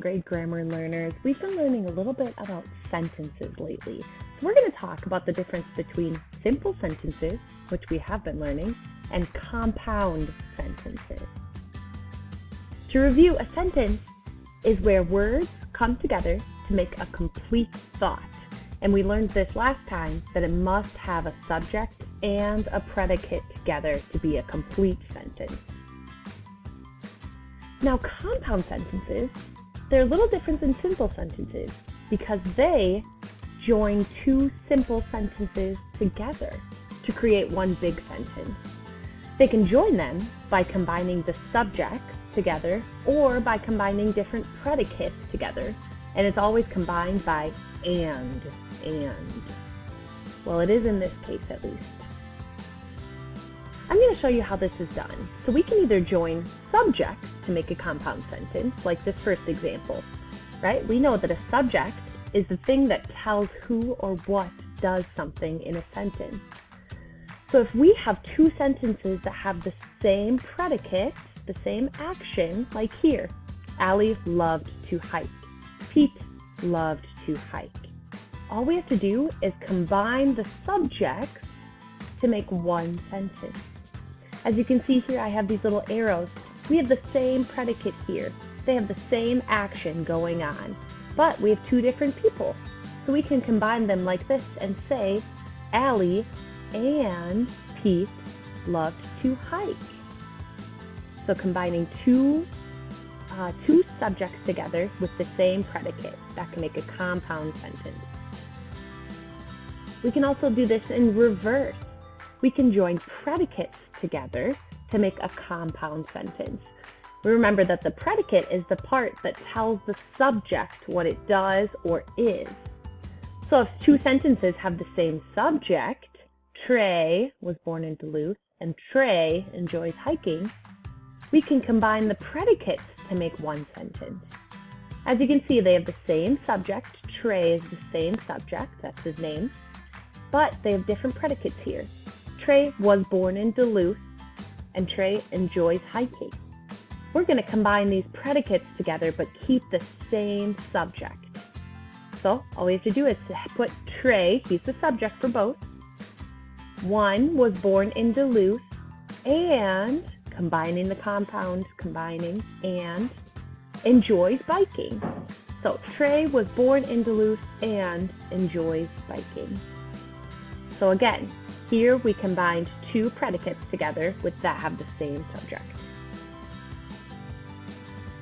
grade grammar learners. We've been learning a little bit about sentences lately. So we're going to talk about the difference between simple sentences, which we have been learning, and compound sentences. To review, a sentence is where words come together to make a complete thought. And we learned this last time that it must have a subject and a predicate together to be a complete sentence. Now, compound sentences, they're a little different than simple sentences because they join two simple sentences together to create one big sentence. They can join them by combining the subjects together or by combining different predicates together. And it's always combined by and. Well, it is in this case at least. I'm going to show you how this is done. So we can either join subjects to make a compound sentence, like this first example, right? We know that a subject is the thing that tells who or what does something in a sentence. So if we have two sentences that have the same predicate, the same action, like here, Allie loved to hike. Pete loved to hike. All we have to do is combine the subjects to make one sentence. As you can see here, I have these little arrows. We have the same predicate here. They have the same action going on, but we have two different people. So we can combine them like this and say, Allie and Pete loved to hike. So combining two subjects together with the same predicate, that can make a compound sentence. We can also do this in reverse. We can join predicates together to make a compound sentence. Remember that the predicate is the part that tells the subject what it does or is. So if two sentences have the same subject, Trey was born in Duluth and Trey enjoys hiking, we can combine the predicates to make one sentence. As you can see, they have the same subject. Trey is the same subject, that's his name, but they have different predicates here. Trey was born in Duluth, and Trey enjoys hiking. We're going to combine these predicates together, but keep the same subject. So all we have to do is put Trey, he's the subject for both. One was born in Duluth, and combining the compound, and enjoys biking. So Trey was born in Duluth and enjoys biking. So again, here we combined two predicates together that have the same subject.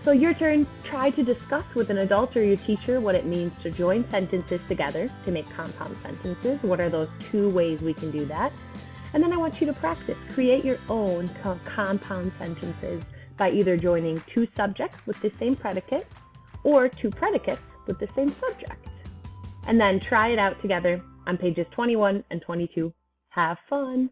So your turn, try to discuss with an adult or your teacher what it means to join sentences together to make compound sentences. What are those two ways we can do that? And then I want you to practice. Create your own compound sentences by either joining two subjects with the same predicate or two predicates with the same subject. And then try it out together on pages 21 and 22. Have fun!